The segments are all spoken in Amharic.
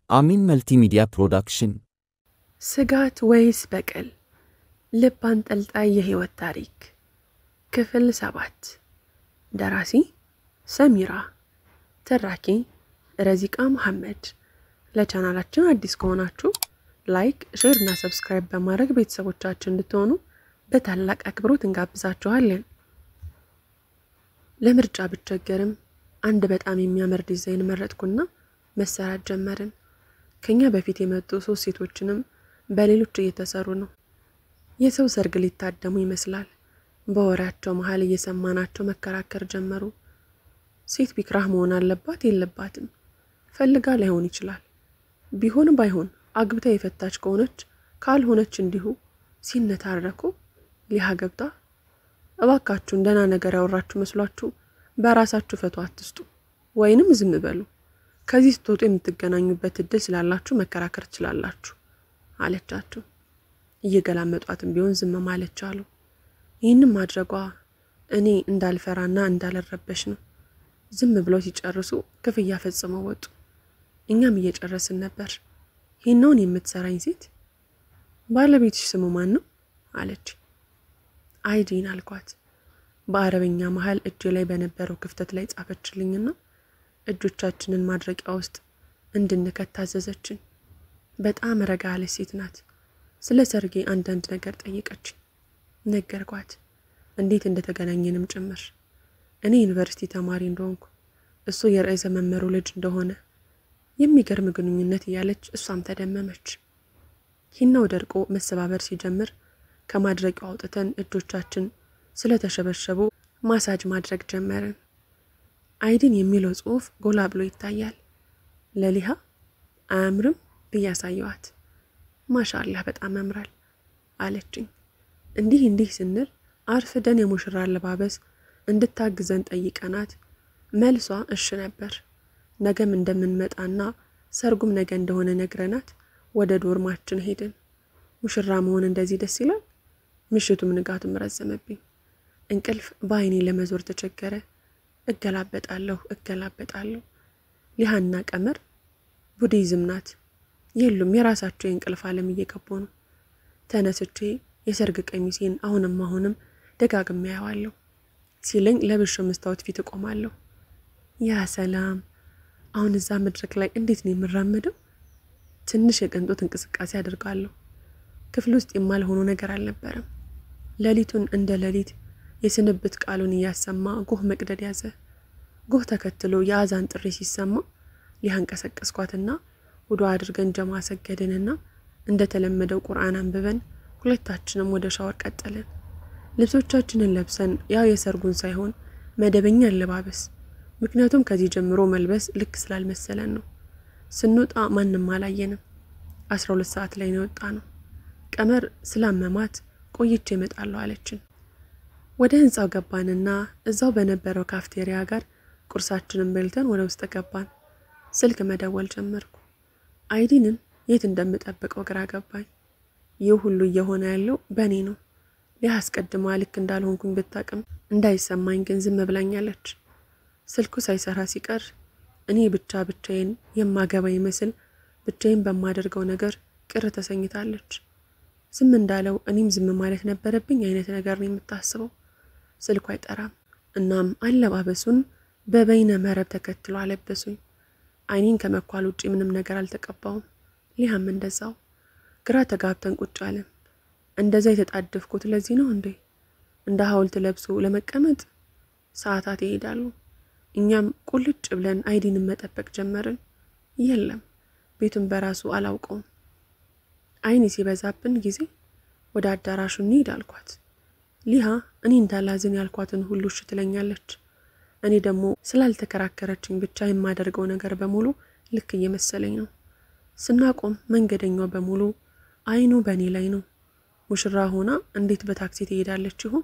አሚን መልቲሚዲያ ፕሮዳክሽን። ስጋት ወይስ በቀል? ልብ አንጠልጣይ የህይወት ታሪክ ክፍል 7። ደራሲ ሰሚራ፣ ተራኪ ረዚቃ መሐመድ። ለቻናላችን አዲስ ከሆናችሁ ላይክ፣ ሼር እና ሰብስክራይብ በማድረግ ቤተሰቦቻችን እንድትሆኑ በታላቅ አክብሮት እንጋብዛችኋለን። ለምርጫ ብቸገርም አንድ በጣም የሚያምር ዲዛይን መረጥኩና መሰራት ጀመርን። ከኛ በፊት የመጡ 3 ሴቶችንም በሌሎች እየተሰሩ ነው። የሰው ሰርግ ሊታደሙ ይመስላል። በወሬያቸው መሃል እየሰማናቸው መከራከር ጀመሩ። ሴት ቢክራህ መሆን አለባት የለባትም? ፈልጋ ላይሆን ይችላል። ቢሆን ባይሆን አግብታ የፈታች ከሆነች ካልሆነች እንዲሁ ሲነታረኩ ሊሃ ገብታ እባካችሁ እንደና ነገር ያወራችሁ መስሏችሁ በራሳችሁ ፈቷ አትስጡ ወይንም ዝም በሉ። ከዚህ ስትወጡ የምትገናኙበት እድል ስላላችሁ መከራከር ትችላላችሁ አለቻቸው። እየገላመጧትም ቢሆን ዝም ማለት ቻሉ። ይህንን ማድረጓ እኔ እንዳልፈራና እንዳልረበሽ ነው። ዝም ብለው ሲጨርሱ ክፍያ ፈጽመው ወጡ። እኛም እየጨረስን ነበር። ይህንን የምትሰራኝ ሴት ባለቤትሽ ስሙ ማን ነው አለች። አይዲን አልኳት። በአረበኛ መሃል እጄ ላይ በነበረው ክፍተት ላይ ጻፈችልኝና እጆቻችንን ማድረቂያ ውስጥ እንድንከት ታዘዘችን። በጣም ረጋ ያለች ሴት ናት። ስለ ሰርጌ አንዳንድ ነገር ጠየቀች። ነገርኳት፣ እንዴት እንደተገናኘንም ጭምር። እኔ ዩኒቨርሲቲ ተማሪ እንደሆንኩ እሱ የርዕሰ መምህሩ ልጅ እንደሆነ የሚገርም ግንኙነት እያለች እሷም ተደመመች። ሂናው ደርቆ መሰባበር ሲጀምር ከማድረቂያው አውጥተን እጆቻችን ስለተሸበሸቡ ማሳጅ ማድረግ ጀመርን። አይዲን የሚለው ጽሑፍ ጎላ ብሎ ይታያል። ለሊሃ አያምርም ብያሳየዋት። ማሻአላህ በጣም ያምራል አለችኝ። እንዲህ ስንል አርፍደን የሙሽራ አለባበስ እንድታግዘን ጠይቀናት መልሷ እሺ ነበር። ነገም እንደምንመጣና ሰርጉም ነገ እንደሆነ ነግረናት ወደ ዶርማችን ሄድን። ሙሽራ መሆን እንደዚህ ደስ ይላል። ምሽቱም ንጋቱም ረዘመብኝ። እንቅልፍ በአይኔ ለመዞር ተቸገረ። እገላበጣለሁ። ሊሃና ቀመር ቡዲዝም ናት። የሉም የራሳቸው የእንቅልፍ ዓለም እየገቡ ነው። ተነስቼ የሰርግ ቀሚሴን አሁንም ደጋግሜ ያዋለሁ። ሲለኝ ለብሾ መስታወት ፊት ቆማለሁ። ያ ሰላም! አሁን እዛ መድረክ ላይ እንዴት ነው የምራመደው? ትንሽ የቅንጦት እንቅስቃሴ አድርጋለሁ። ክፍል ውስጥ የማልሆኑ ነገር አልነበረም። ሌሊቱን እንደ ሌሊት የስንብት ቃሉን እያሰማ ጎህ መቅደድ ያዘ። ጎህ ተከትሎ የአዛን ጥሪ ሲሰማ ሊሃን ቀሰቀስኳትና ውዱ አድርገን ጀማ ሰገድንና እንደተለመደው ቁርአን አንብበን ሁለታችንም ወደ ሻወር ቀጠልን። ልብሶቻችንን ለብሰን ያው የሰርጉን ሳይሆን መደበኛ አለባበስ፣ ምክንያቱም ከዚህ ጀምሮ መልበስ ልክ ስላልመሰለን ነው። ስንወጣ ማንንም አላየንም። 12 ሰዓት ላይ ነው የወጣነው። ቀመር ስላመማት ቆይቼ እመጣለሁ አለችን። ወደ ህንጻው ገባንና እዛው በነበረው ካፍቴሪያ ጋር ቁርሳችንን በልተን ወደ ውስጥ ገባን። ስልክ መደወል ጀመርኩ። አይዲንን የት እንደምጠብቀው ግራ ገባኝ። ይህ ሁሉ እየሆነ ያለው በእኔ ነው። ሊያስቀድማ ልክ እንዳልሆንኩኝ ብታቅም እንዳይሰማኝ ግን ዝም ብላኛለች። ስልኩ ሳይሰራ ሲቀር እኔ ብቻዬን የማገባ ይመስል ብቻዬን በማደርገው ነገር ቅር ተሰኝታለች። ዝም እንዳለው እኔም ዝም ማለት ነበረብኝ አይነት ነገር ነው የምታስበው። ስልኩ አይጠራም። እናም አለባበሱን በበይነ መረብ ተከትሎ አለበሱኝ። አይኔን ከመኳል ውጪ ምንም ነገር አልተቀባውም። ሊሃም እንደዛው። ግራ ተጋብተን ቁጭ አለን። እንደዛ የተጣደፍኩት ለዚህ ነው እንዴ? እንደ ሐውልት ለብሶ ለመቀመጥ ሰዓታት ይሄዳሉ። እኛም ቁልጭ ብለን አይዲንን መጠበቅ ጀመርን። የለም ቤቱን በራሱ አላውቀውም። አይኔ ሲበዛብን ጊዜ ወደ አዳራሹ እንሂድ አልኳት። ሊሃ እኔ እንዳላዝን ያልኳትን ሁሉ እሺ ትለኛለች። እኔ ደግሞ ስላልተከራከረችኝ ብቻ የማደርገው ነገር በሙሉ ልክ እየመሰለኝ ነው። ስናቆም መንገደኛው በሙሉ አይኑ በእኔ ላይ ነው። ሙሽራ ሆና እንዴት በታክሲ ትሄዳለች ይሆን?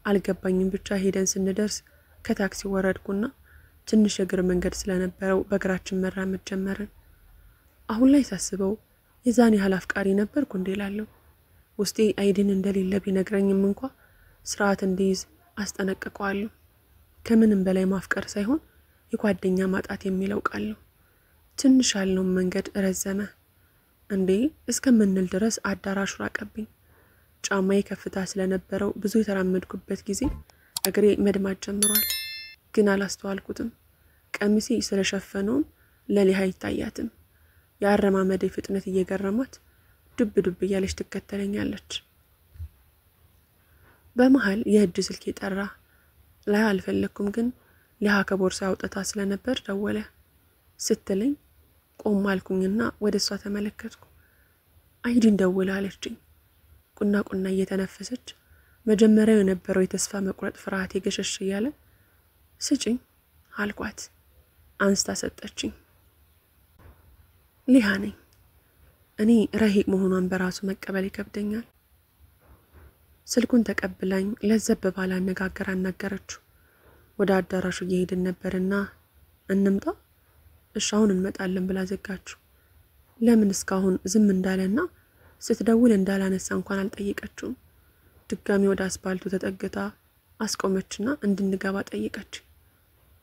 አልገባኝም። ብቻ ሄደን ስንደርስ ከታክሲ ወረድኩና ትንሽ የእግር መንገድ ስለነበረው በእግራችን መራመድ ጀመርን። አሁን ላይ ሳስበው የዛኔ ያህል አፍቃሪ ነበርኩ እንዴ እላለሁ። ውስጤ አይዲን እንደሌለ ቢነግረኝም እንኳ ስርዓት እንዲይዝ አስጠነቅቀዋለሁ። ከምንም በላይ ማፍቀር ሳይሆን የጓደኛ ማጣት የሚለው ቃል ነው። ትንሽ ያልነው መንገድ ረዘመ። እንዴ እስከምንል ድረስ አዳራሹ ራቀብኝ። ጫማዬ ከፍታ ስለነበረው ብዙ የተራመድኩበት ጊዜ እግሬ መድማት ጀምሯል። ግን አላስተዋልኩትም። ቀሚሴ ስለሸፈነው ለሊሃ ይታያትም። የአረማመዴ ፍጥነት እየገረማት ዱብ ዱብ እያለች ትከተለኛለች። በመሃል የእጅ ስልኬ ጠራ። ላይ አልፈለኩም፣ ግን ሊሃ ከቦርሳ አውጥታ ስለነበር ደወለ። ስትለኝ ቆም አልኩኝና ወደ እሷ ተመለከትኩ። አይዲን ደውላ አለችኝ። ቁና ቁና እየተነፈሰች መጀመሪያው የነበረው የተስፋ መቁረጥ ፍርሃቴ ገሸሽ እያለ ስጭኝ አልኳት። አንስታ ሰጠችኝ። ሊሃ ነኝ። እኔ ረሂቅ መሆኗን በራሱ መቀበል ይከብደኛል። ስልኩን ተቀብላኝ ለዘብ ባለ አነጋገር አናገረችው። ወደ አዳራሹ እየሄድን ነበርና እንምጣ? እሺ አሁን እንመጣለን ብላ ዘጋችሁ። ለምን እስካሁን ዝም እንዳለና ስትደውል እንዳላነሳ እንኳን አልጠየቀችውም። ድጋሚ ወደ አስፓልቱ ተጠግታ አስቆመችና እንድንገባ ጠየቀች።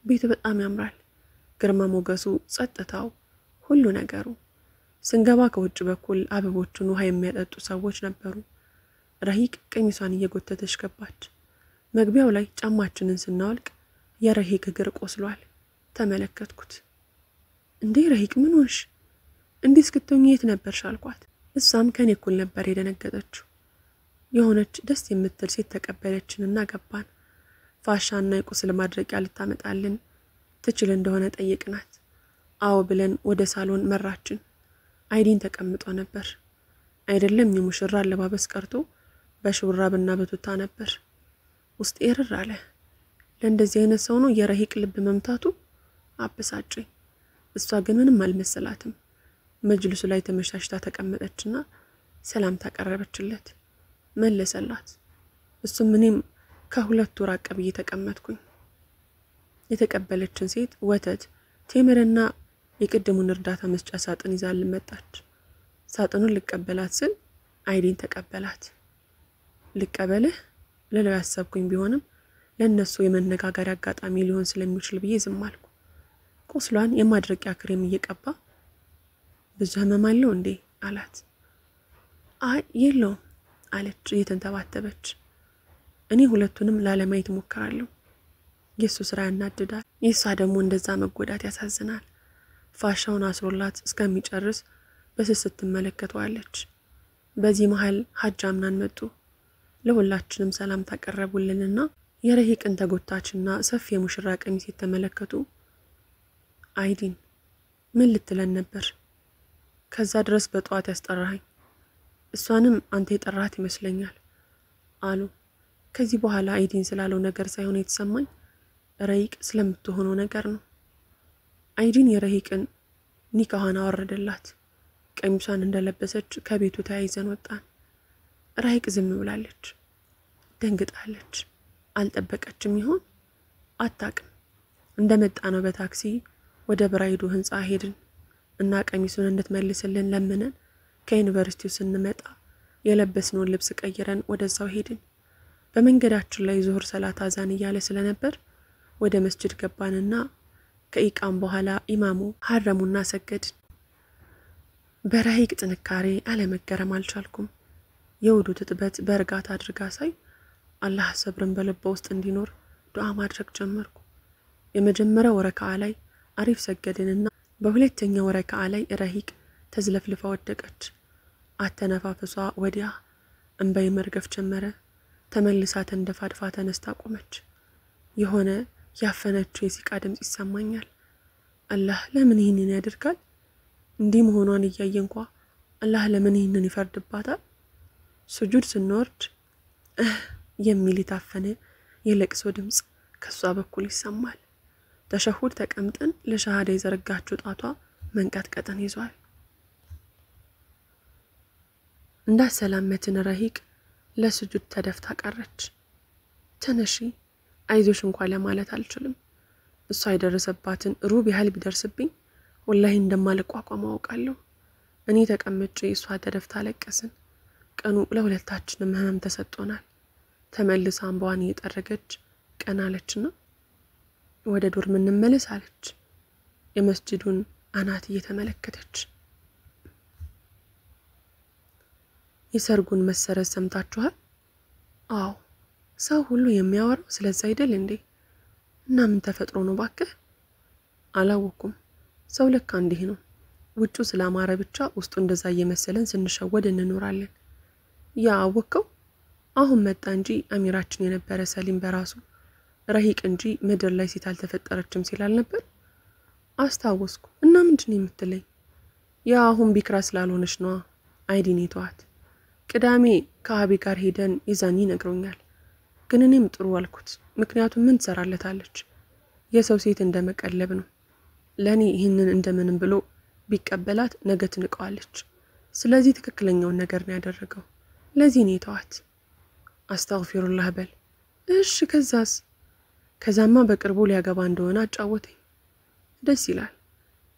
ቤቱ በጣም ያምራል። ግርማ ሞገሱ፣ ጸጥታው፣ ሁሉ ነገሩ። ስንገባ ከውጭ በኩል አበቦቹን ውሃ የሚያጠጡ ሰዎች ነበሩ። ረሂቅ ቀሚሷን እየጎተተች ገባች። መግቢያው ላይ ጫማችንን ስናወልቅ የረሂቅ እግር ቆስሏል። ተመለከትኩት። እንዴ ረሂቅ ምን ሆንሽ? እንዲህ እስክትሆኚ የት ነበርሽ አልኳት። እሷም ከኔ እኩል ነበር የደነገጠችው። የሆነች ደስ የምትል ሴት ተቀበለችንና ገባን። ፋሻና የቁስል ማድረቂያ ልታመጣልን ትችል እንደሆነ ጠየቅናት። አዎ ብለን ወደ ሳሎን መራችን። አይዲን ተቀምጦ ነበር። አይደለም የሙሽራ አለባበስ ቀርቶ በሹራብና በቱታ ነበር። ውስጥ ይርር አለ። ለእንደዚህ አይነት ሰው ነው የረሂቅ ልብ መምታቱ? አበሳጨኝ። እሷ ግን ምንም አልመሰላትም። መጅልሱ ላይ ተመሻሽታ ተቀመጠችና ሰላም ታቀረበችለት። መለሰላት። እሱም እኔም ከሁለቱ ራቅ ብዬ ተቀመጥኩኝ። የተቀበለችን ሴት ወተት፣ ቴምርና የቅድሙን እርዳታ መስጫ ሳጥን ይዛልን መጣች። ሳጥኑን ልቀበላት ስል አይዲን ተቀበላት። ልቀበልህ ልለው ያሰብኩኝ ቢሆንም ለነሱ የመነጋገሪያ አጋጣሚ ሊሆን ስለሚችል ብዬ ዝም አልኩ። ቁስሏን የማድረቂያ ክሬም እየቀባ ብዙ ህመም አለው እንዴ አላት። አይ የለውም አለች እየተንተባተበች። እኔ ሁለቱንም ላለማየት ሞክራለሁ። የሱ ስራ ያናድዳል፣ የሷ ደግሞ እንደዛ መጎዳት ያሳዝናል። ፋሻውን አስሮላት እስከሚጨርስ በስስት ትመለከተዋለች። በዚህ መሃል ሐጅ አምናን መጡ። ለሁላችንም ሰላም ታቀረቡልንና የረሂቅን ተጎታችና ሰፊ የሙሽራ ቀሚስ የተመለከቱ አይዲን ምን ልትለን ነበር? ከዛ ድረስ በጠዋት ያስጠራኸኝ፣ እሷንም አንተ የጠራት ይመስለኛል አሉ። ከዚህ በኋላ አይዲን ስላለው ነገር ሳይሆን የተሰማኝ ረሂቅ ስለምትሆነው ነገር ነው። አይዲን የረሂቅን ኒካዋን አወረደላት። ቀሚሷን እንደለበሰች ከቤቱ ተያይዘን ወጣን። ረሂቅ ዝም ብላለች። ደንግጣለች። አልጠበቀችም ይሆን? አታቅም። እንደመጣ ነው በታክሲ ወደ ብራይዱ ህንጻ ሄድን እና ቀሚሱን እንድትመልስልን ለምነን ከዩኒቨርሲቲው ስንመጣ የለበስነውን ልብስ ቀይረን ወደዛው ሄድን። በመንገዳችን ላይ ዙሁር ሰላት አዛን እያለ ስለነበር ወደ መስጂድ ገባንና ከኢቃም በኋላ ኢማሙ ሐረሙና ሰገድን። በረሂቅ ጥንካሬ አለመገረም አልቻልኩም። የውዱ ትጥበት በእርጋታ አድርጋ ሳይ አላህ ሰብርን በልቧ ውስጥ እንዲኖር ዱዓ ማድረግ ጀመርኩ። የመጀመሪያው ረካዓ ላይ አሪፍ ሰገድንና በሁለተኛው ረካዓ ላይ ረሂቅ ተዝለፍልፋ ወደቀች። አተነፋፈሷ ወዲያ እንባይ መርገፍ ጀመረ። ተመልሳ ተንደፋድፋ ተነስታ ቆመች። የሆነ ያፈነችው የሲቃ ድምጽ ይሰማኛል። አላህ ለምን ይህንን ያደርጋል? እንዲህ መሆኗን እያየ እንኳ አላህ ለምን ይህንን ይፈርድባታል? ሱጁድ ስንወርድ የሚል የታፈነ የለቅሶ ድምጽ ከሷ በኩል ይሰማል። ተሸሁድ ተቀምጠን ለሻሃዳ የዘረጋችው ጣቷ መንቀጥቀጥን ይዟል። እንዳሰላመትን ረሂቅ ለሱጁድ ተደፍታ ቀረች። ተነሺ አይዞሽ እንኳን ለማለት አልችልም። እሷ የደረሰባትን ሩብ ያህል ቢደርስብኝ ወላሂ እንደማልቋቋም አውቃለሁ። እኔ ተቀምጬ እሷ ተደፍታ ለቀስን። ቀኑ ለሁለታችንም ህመም ተሰጥቶናል። ተመልሳ እንባዋን እየጠረገች ቀና አለችና ወደ ዶርም እንመለስ አለች። የመስጂዱን አናት እየተመለከተች። የሰርጉን መሰረዝ ሰምታችኋል? አዎ፣ ሰው ሁሉ የሚያወራው ስለዛ አይደል እንዴ? እና ምን ተፈጥሮ ነው ባክህ? አላወኩም። ሰው ለካ እንዲህ ነው። ውጩ ስላማረ ብቻ ውስጡ እንደዛ እየመሰለን ስንሸወድ እንኖራለን። ያ አወቀው አሁን መጣ እንጂ አሚራችን የነበረ ሰሊም በራሱ ረሂቅ እንጂ ምድር ላይ ሴት አልተፈጠረችም ሲላል ነበር። አስታወስኩ። እና ምንድነው የምትለኝ? ያ አሁን ቢክራ ስላልሆነች ነው አይዲን የተዋት። ቅዳሜ ከአቢ ጋር ሄደን ይዛኝ ነግሮኛል። ግን እኔም ጥሩ አልኩት። ምክንያቱም ምን ትሰራለታለች? የሰው ሴት እንደመቀለብ ነው። ለኔ ይህንን እንደምንም ብሎ ቢቀበላት ነገ ትንቀዋለች። ስለዚህ ትክክለኛውን ነገር ነው ያደረገው። ለዚህ ነው የተዋት። አስተግፊሩላህ በል። እሺ ከዛስ? ከዛማ በቅርቡ ሊያገባ እንደሆነ አጫወተኝ። ደስ ይላል።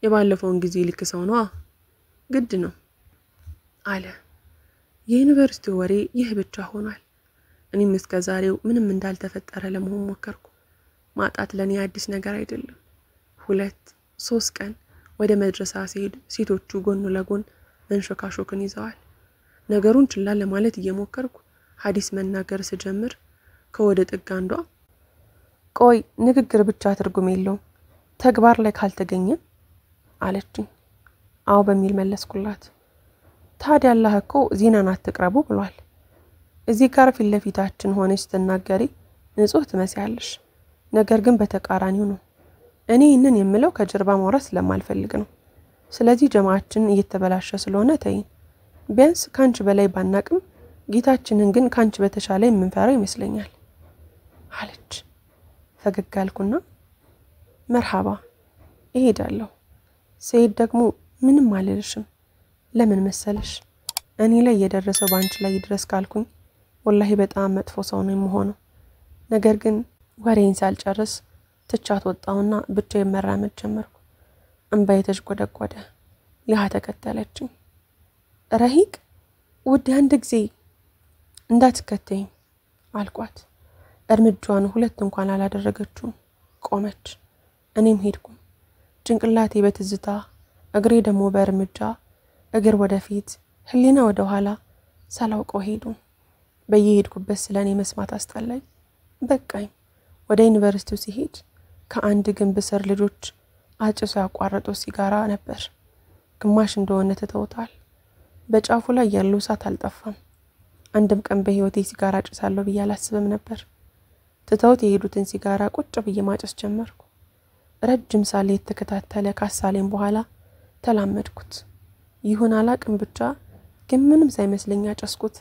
የባለፈውን ጊዜ ልክ ሰው ነው ግድ ነው አለ። የዩኒቨርሲቲው ወሬ ይህ ብቻ ሆኗል። እኔም እስከ ዛሬው ምንም እንዳልተፈጠረ ለመሆን ሞከርኩ። ማጣት ለኔ አዲስ ነገር አይደለም። 2-3 ቀን ወደ መድረሳ ሲሄድ ሴቶቹ ጎን ለጎን መንሾካሾክን ይዘዋል። ነገሩን ችላ ለማለት እየሞከርኩ ሐዲስ መናገር ስጀምር ከወደ ጥግ አንዷ ቆይ ንግግር ብቻ ትርጉም የለውም ተግባር ላይ ካልተገኘ አለችኝ። አው በሚል መለስኩላት። ታዲያ አላህ እኮ ዚናን አትቅረቡ ብሏል። እዚህ ጋር ፊት ለፊታችን ሆነሽ ተናገሪ ንጹህ ትመስያለሽ። ነገር ግን በተቃራኒው ነው። እኔ ይህንን የምለው ከጀርባ ማውራት ስለማልፈልግ ነው። ስለዚህ ጀማዓችን እየተበላሸ ስለሆነ ተይን። ቢያንስ ካንቺ በላይ ባናቅም ጌታችንን ግን ካንቺ በተሻለ የምንፈራው ይመስለኛል አለች። ፈገግ አልኩና መርሐባ እሄዳለሁ። ሰይድ ደግሞ ምንም አልልሽም። ለምን መሰለሽ? እኔ ላይ የደረሰው ባንቺ ላይ ይድረስ ካልኩኝ ወላሂ በጣም መጥፎ ሰው ነው የምሆነው። ነገር ግን ወሬን ሳልጨርስ ትቻት ወጣውና ብቻዬን መራመድ ጀመርኩ። እንባዬ ተሽቆደቆደ። ሊሃ ተከተለችኝ። ረሂቅ ውድ አንድ ጊዜ እንዳትከተኝ አልኳት። እርምጃዋን 2 እንኳን አላደረገችውም። ቆመች። እኔም ሄድኩ። ጭንቅላቴ በትዝታ እግሬ ደግሞ በእርምጃ እግር ወደፊት ህሊና ወደ ኋላ ሳላውቀው ሄዱ። በየሄድኩበት ስለኔ መስማት አስጠላኝ። በቃኝ። ወደ ዩኒቨርሲቲው ሲሄድ ከአንድ ግንብ ስር ልጆች አጭሶ ያቋረጡ ሲጋራ ነበር። ግማሽ እንደሆነ ተተውታል። በጫፉ ላይ ያለው እሳት አልጠፋም። አንድም ቀን በህይወቴ ሲጋራ ጭሳለሁ ብዬ አላስብም ነበር። ተተውት የሄዱትን ሲጋራ ቁጭ ብዬ ማጨስ ጀመርኩ። ረጅም ሳሌ ተከታተለ ካሳሌም በኋላ ተላመድኩት። ይሁን አላቅም ብቻ ግን ምንም ሳይመስለኝ አጨስኩት።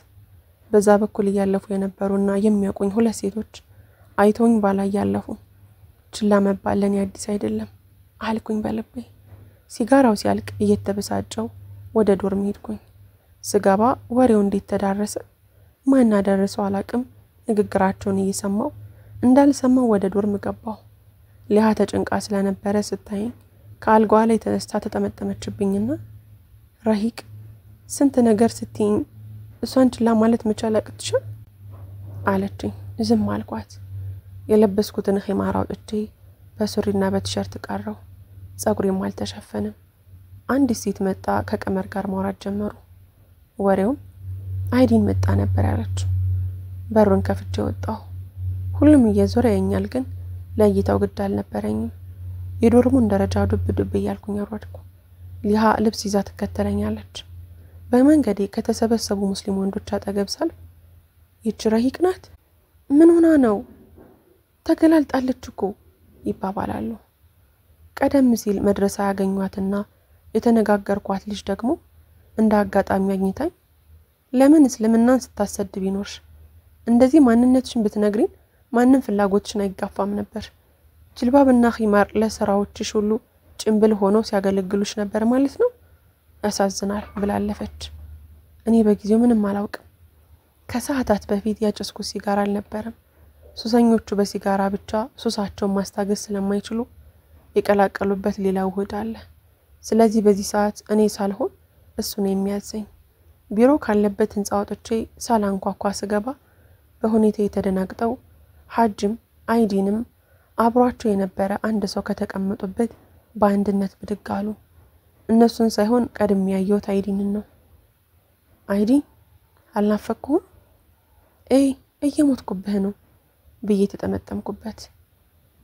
በዛ በኩል ያለፉ የነበሩና የሚያቆኝ 2 ሴቶች አይተውኝ ባላይ ያለፉ። ችላ መባል ለኔ አዲስ አይደለም አልኩኝ በልቤ። ሲጋራው ሲያልቅ እየተበሳጨው ወደ ዶርም ሄድኩኝ። ስገባ ወሬው እንዴት ተዳረሰ ማን አደረሰው አላቅም። ንግግራቸውን እየሰማው እንዳልሰማው ወደ ዶርም ገባው። ሊሃ ተጨንቃ ስለነበረ ስታይ ከአልጋዋ ላይ ተነስታ ተጠመጠመችብኝና ረሂቅ ስንት ነገር ስትይኝ እሷን ችላ ማለት መቻል አቅትሽ አለችኝ። ዝም አልኳት። የለበስኩትን ኺማር አውጥቼ በሱሪና በቲሸርት ቀረው። ጸጉሬም አልተሸፈነም። አንድ ሴት መጣ ከቀመር ጋር ማውራት ጀመሩ። ወሬው አይዲን መጣ ነበር ያለችው። በሩን ከፍቼ ወጣሁ። ሁሉም እየዞረ ያኛል ግን ለይታው ግድ አልነበረኝም። የዶርሙን ደረጃ ዱብ ዱብ እያልኩኝ ወረድኩ። ሊሃ ልብስ ይዛ ትከተለኛለች። በመንገዴ ከተሰበሰቡ ሙስሊም ወንዶች አጠገብ ሳልፍ ይች ረሂቅ ናት? ምን ሆና ነው? ተገላልጣለች እኮ ይባባላሉ። ቀደም ሲል መድረሳ ያገኟትና የተነጋገርኳት ልጅ ደግሞ እንደ አጋጣሚ አግኝታኝ ለምን እስልምናን ስታሰድብ ይኖርሽ? እንደዚህ ማንነትሽን ብትነግሪን ማንንም ፍላጎትሽን አይጋፋም ነበር። ጅልባብና ኺማር ለስራዎችሽ ሁሉ ጭምብል ሆኖ ሲያገለግሉሽ ነበር ማለት ነው። ያሳዝናል ብላለፈች። እኔ በጊዜው ምንም አላውቅም። ከሰዓታት በፊት ያጨስኩት ሲጋራ አልነበረም። ሱሰኞቹ በሲጋራ ብቻ ሱሳቸውን ማስታገስ ስለማይችሉ የቀላቀሉበት ሌላ ውህድ አለ። ስለዚህ በዚህ ሰዓት እኔ ሳልሆን እሱ ነው የሚያዘኝ። ቢሮ ካለበት ህንጻ ወጥቼ ሳላንኳኳ ስገባ በሁኔታው የተደናግጠው ሐጅም አይዲንም አብሯቸው የነበረ አንድ ሰው ከተቀመጡበት በአንድነት ብድግ አሉ። እነሱን ሳይሆን ቀድሜ ያየሁት አይዲንን ነው። አይዲን አልናፈኩም? እየሞትኩብህ ነው ብዬ ተጠመጠምኩበት።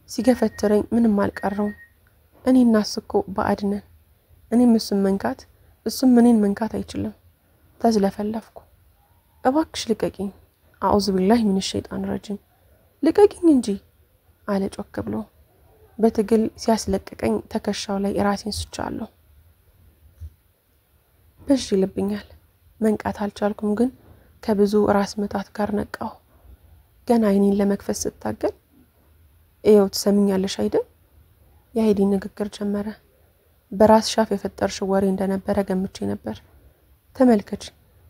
ሲገፈትረኝ ምንም አልቀረውም። እኔና እሱ እኮ ባዕድ ነን። እኔም እሱን መንካት እሱም እኔን መንካት አይችልም። ተዝለፈለፍኩ። እባክሽ ልቀቂኝ፣ አዑዙ ቢላሂ ሚነ ሸይጣን ረጂም፣ ልቀቂኝ እንጂ አለ ጮክ ብሎ። በትግል ሲያስለቅቀኝ ተከሻው ላይ ራሴን ስቻለሁ። በሽ ይልብኛል። መንቃት አልቻልኩም፣ ግን ከብዙ ራስ መታት ጋር ነቃሁ። ገና አይኔን ለመክፈት ስታገል እየው ትሰሚኛለሽ አይደል? የአይዲ ንግግር ጀመረ። በራስ ሻፍ የፈጠርሽው ወሬ እንደነበረ ገምቼ ነበር። ተመልከች፣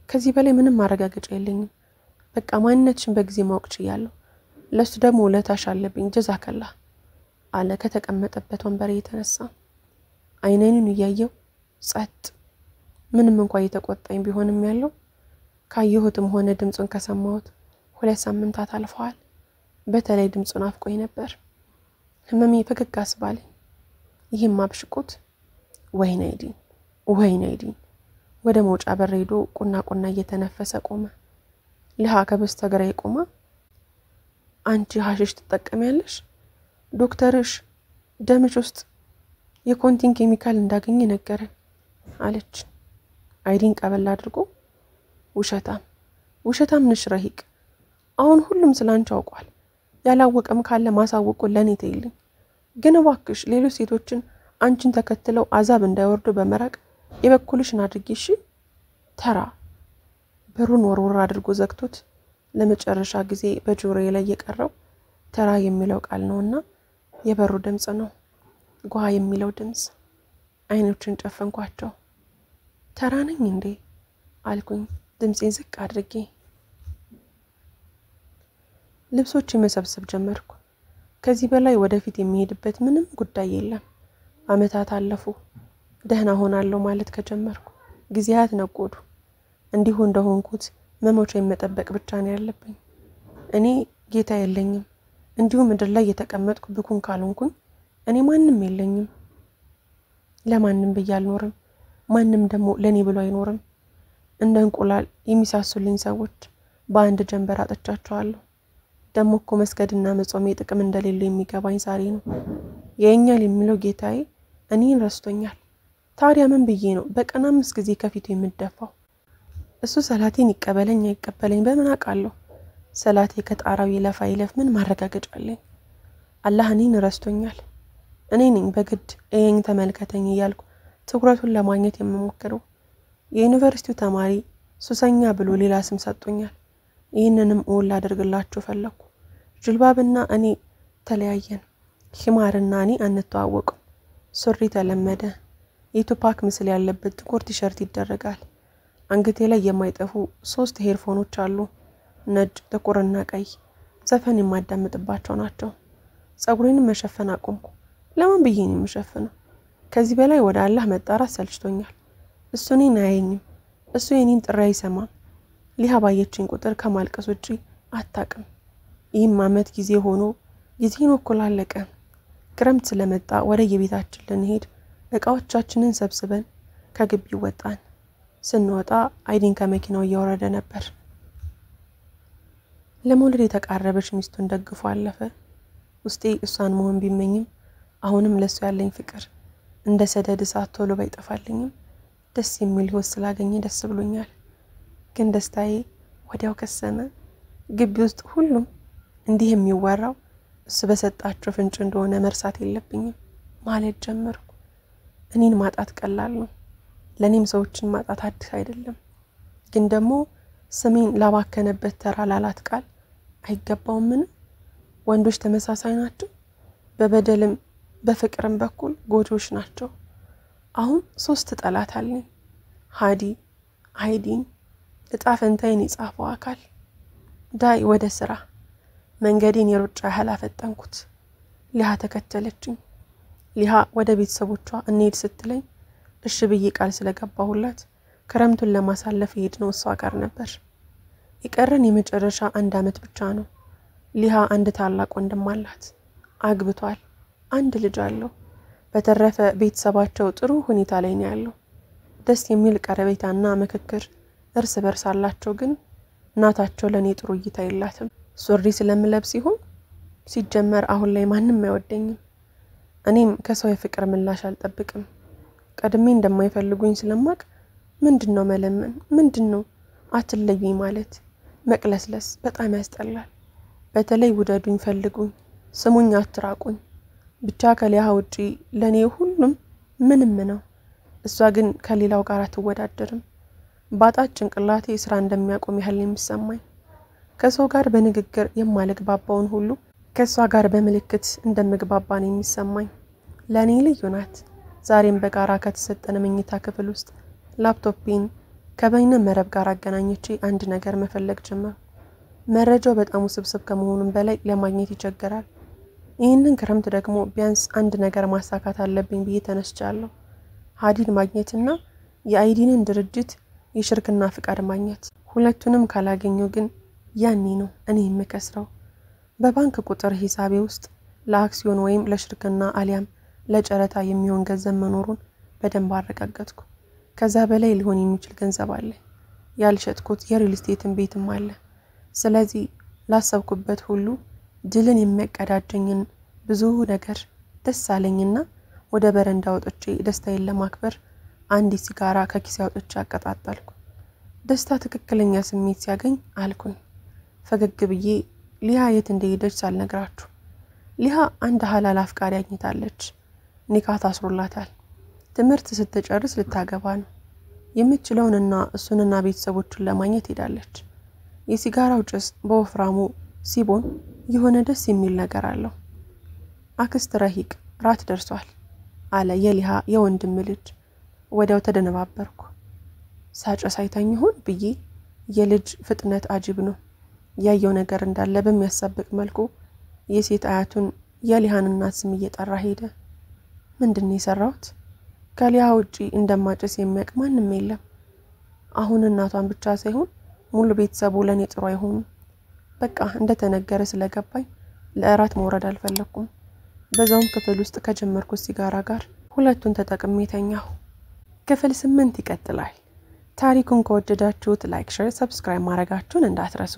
ከዚህ በላይ ምንም ማረጋገጫ የለኝም። በቃ ማንነትሽን በጊዜ ማወቅ ችያለሁ። ለሱ ደግሞ ውለታሽ አለብኝ። ጀዛከላህ አለ ከተቀመጠበት ወንበር የተነሳ። አይኔን እያየው ጸጥ። ምንም እንኳን የተቆጣኝ ቢሆንም ያለው ካየሁትም ሆነ ድምጹን ከሰማሁት 2 ሳምንታት አልፈዋል። በተለይ ድምጹን አፍቆኝ ነበር። ህመሜ ፈገግ አስባለኝ። ይሄም አብሽቁት ወይኔ አይዲን ወደ መውጫ በር ሄዶ ቁና እየተነፈሰ ቆመ። ልሃ ከበስተግራ ቆማ፣ አንቺ ሐሽሽ ትጠቀሚያለሽ? ዶክተርሽ ደምሽ ውስጥ የኮንቲን ኬሚካል እንዳገኘ ነገረን አለች። አይዲን ቀበል አድርጎ ውሸታም ነሽ ረሂቅ፣ አሁን ሁሉም ስላንቺ አውቋል። ያላወቀም ካለ ማሳወቁን ለኔ ተይልኝ። ግን እባክሽ ሌሎች ሴቶችን አንቺን ተከትለው አዛብ እንዳይወርዱ በመራቅ የበኩልሽን አድርጊሽ። ተራ በሩን ወርወር አድርጎ ዘግቶት ለመጨረሻ ጊዜ በጆሮዬ ላይ የቀረው ተራ የሚለው ቃል ነውና የበሩ ድምጽ ነው። ጓ የሚለው ድምጽ። አይኖችን ጨፈንኳቸው። ተራ ነኝ እንዴ አልኩኝ ድምጼን ዝቅ አድርጌ። ልብሶች መሰብሰብ ጀመርኩ። ከዚህ በላይ ወደፊት የሚሄድበት ምንም ጉዳይ የለም። አመታት አለፉ። ደህና ሆናለሁ ማለት ከጀመርኩ ጊዜያት ነጎዱ። እንዲሁ እንደሆንኩት መሞቼን መጠበቅ ብቻ ነው ያለብኝ። እኔ ጌታ የለኝም። እንዲሁ ምድር ላይ የተቀመጥኩ ብኩን ካልሆንኩኝ እኔ ማንም የለኝም። ለማንም ብዬ አልኖርም። ማንም ደግሞ ለኔ ብሎ አይኖርም። እንደ እንቁላል የሚሳሱልኝ ሰዎች በአንድ ጀንበር አጥቻቸዋለሁ። ደሞ እኮ መስገድና መጾም ጥቅም እንደሌለው የሚገባኝ ዛሬ ነው። የኛል የሚለው ጌታዬ እኔን ረስቶኛል። ታዲያ ምን ብዬ ነው በቀን 5 ጊዜ ከፊቱ የምደፋው? እሱ ሰላቴን ይቀበለኝ አይቀበለኝ በምን አውቃለሁ? ሰላቴ ከጣራው ይለፍ ምን ማረጋገጫ አለኝ? አላህ እኔን ረስቶኛል። እኔ ነኝ በግድ እየኝ ተመልከተኝ እያልኩ ትኩረቱን ለማግኘት የምሞክረው። የዩኒቨርሲቲው ተማሪ ሱሰኛ ብሎ ሌላ ስም ሰጥቶኛል። ይህንንም ኦል አድርግላችሁ ፈለኩ። ጅልባብና እኔ ተለያየን። ሂማርና እኔ አንተዋወቅም። ሱሪ ተለመደ። የቱፓክ ምስል ያለበት ጥቁር ቲሸርት ይደረጋል። አንገቴ ላይ የማይጠፉ 3 ሄርፎኖች አሉ። ነጭ፣ ጥቁርና ቀይ። ዘፈን የማዳምጥባቸው ናቸው። ጸጉሬን መሸፈን አቆምኩ። ለምን ብዬ ነው የምሸፍነው? ከዚህ በላይ ወደ አላህ መጣራት ሰልችቶኛል። እሱ እኔን አያየኝም። እሱ የኔን ጥሪ አይሰማም። ሊሃባየችኝ ቁጥር ከማልቀስ ውጪ አታቅም። ይህም አመት ጊዜ ሆኖ ጊዜን እኩል አለቀ። ክረምት ስለመጣ ወደ የቤታችን ልንሄድ እቃዎቻችንን ሰብስበን ከግቢው ወጣን። ስንወጣ አይዲን ከመኪናው እየወረደ ነበር። ለመውለድ የተቃረበች ሚስቱን ደግፎ አለፈ። ውስጤ እሷን መሆን ቢመኝም አሁንም ለሱ ያለኝ ፍቅር እንደ ሰደድ እሳት ቶሎ ባይጠፋልኝም ደስ የሚል ህይወት ስላገኘ ደስ ብሎኛል። ግን ደስታዬ ወዲያው ከሰመ። ግቢ ውስጥ ሁሉም እንዲህ የሚወራው እሱ በሰጣቸው ፍንጭ እንደሆነ መርሳት የለብኝም ማለት ጀመርኩ። እኔን ማጣት ቀላል ነው። ለኔም ሰዎችን ማጣት አዲስ አይደለም። ግን ደግሞ ስሜን ላባከነበት ተራ ላላት ቃል አይገባውም። ምን ወንዶች ተመሳሳይ ናቸው። በበደልም በፍቅርም በኩል ጎጆች ናቸው። አሁን 3 ጠላት አለኝ። ሃዲ፣ አይዲን፣ እጣ ፈንታዬን የጻፈው አካል። ዳይ ወደ ስራ። መንገዴን የሩጫ ያህል አፈጠንኩት። ሊሃ ተከተለችኝ። ሊሃ ወደ ቤተሰቦቿ እንሄድ ስትለኝ እሺ ብዬ ቃል ስለገባሁላት ክረምቱን ለማሳለፍ ሄድነው እሷ ጋር ነበር። የቀረን የመጨረሻ 1 አመት ብቻ ነው። ሊሃ አንድ ታላቅ ወንድም አላት። አግብቷል። 1 ልጅ አለው። በተረፈ ቤተሰባቸው ጥሩ ሁኔታ ላይ ነው ያለው። ደስ የሚል ቀረቤታና ምክክር እርስ በርስ አላቸው። ግን እናታቸው ለኔ ጥሩ እይታ የላትም። ሱሪ ስለምለብስ ይሁን ሲጀመር አሁን ላይ ማንንም አይወደኝም። እኔም ከሰው የፍቅር ምላሽ አልጠብቅም። ቀድሜ እንደማይፈልጉኝ ስለማቅ ምንድነው መለመን፣ ምንድነው አትለዩኝ ማለት፣ መቅለስለስ በጣም ያስጠላል። በተለይ ውደዱኝ፣ ፈልጉኝ፣ ስሙኝ፣ አትራቁኝ። ብቻ ከሊያ ውጪ ለኔ ሁሉም ምንም ነው። እሷ ግን ከሌላው ጋር አትወዳደርም። ባጣት ጭንቅላቴ ስራ እንደሚያቆም ያህል የሚሰማኝ፣ ከሰው ጋር በንግግር የማልግባባውን ሁሉ ከሷ ጋር በምልክት እንደምግባባ ነው የሚሰማኝ። ለኔ ልዩ ናት። ዛሬም በጋራ ከተሰጠነ መኝታ ክፍል ውስጥ ላፕቶፔን ከበይነ መረብ ጋር አገናኝቼ አንድ ነገር መፈለግ ጀመርኩ። መረጃው በጣም ውስብስብ ከመሆኑም በላይ ለማግኘት ይቸገራል። ይህንን ክረምት ደግሞ ቢያንስ አንድ ነገር ማሳካት አለብኝ ብዬ ተነስቻለሁ። ሀዲድ ማግኘትና የአይዲንን ድርጅት የሽርክና ፍቃድ ማግኘት። ሁለቱንም ካላገኘው ግን ያኔ ነው እኔ የምከስረው። በባንክ ቁጥር ሂሳቤ ውስጥ ለአክሲዮን ወይም ለሽርክና አሊያም ለጨረታ የሚሆን ገንዘብ መኖሩን በደንብ አረጋገጥኩ። ከዛ በላይ ሊሆን የሚችል ገንዘብ አለ። ያልሸጥኩት የሪል ስቴትን ቤትም አለ። ስለዚህ ላሰብኩበት ሁሉ ድልን የሚያቀዳጀኝን ብዙ ነገር ደስ አለኝና ወደ በረንዳ ወጥቼ ደስታዬን ለማክበር አንድ ሲጋራ ከኪሴ አውጥቼ አቀጣጣልኩ። ደስታ ትክክለኛ ስሜት ሲያገኝ አልኩኝ። ፈገግ ብዬ ሊያ የት እንደሄደች ሳልነግራችሁ። ሊያ አንድ ሐላል አፍቃሪ አግኝታለች። ኒካህ ታስሮላታል። ትምህርት ስትጨርስ ልታገባ ነው። የምትችለውንና እሱንና ቤተሰቦቹን ለማግኘት ሄዳለች። የሲጋራው ጭስ በወፍራሙ ሲቦን የሆነ ደስ የሚል ነገር አለው። አክስት ረሂቅ ራት ደርሷል አለ የሊያ የወንድም ልጅ። ወዲያው ተደነባበርኩ። ሳጨስ አይታኝ ይሆን ብዬ የልጅ ፍጥነት አጅብ ነው። ያየው ነገር እንዳለ በሚያሳብቅ መልኩ የሴት አያቱን የሊያን እናት ስም እየጠራ ሄደ። ምንድነው የሰራሁት? ከሊያ ውጪ እንደማጨስ የሚያውቅ ማንም የለም። አሁን እናቷን ብቻ ሳይሆን ሙሉ ቤተሰቡ ለኔ ጥሩ አይሆኑ። በቃ እንደተነገረ ስለገባኝ ለእራት መውረድ አልፈለኩም። በዛውም ክፍል ውስጥ ከጀመርኩት ሲጋራ ጋር ሁለቱን ተጠቅሜ ተኛሁ። ክፍል 8 ይቀጥላል። ታሪኩን ከወደዳችሁት ላይክ፣ ሼር፣ ሰብስክራይብ ማድረጋችሁን እንዳትረሱ።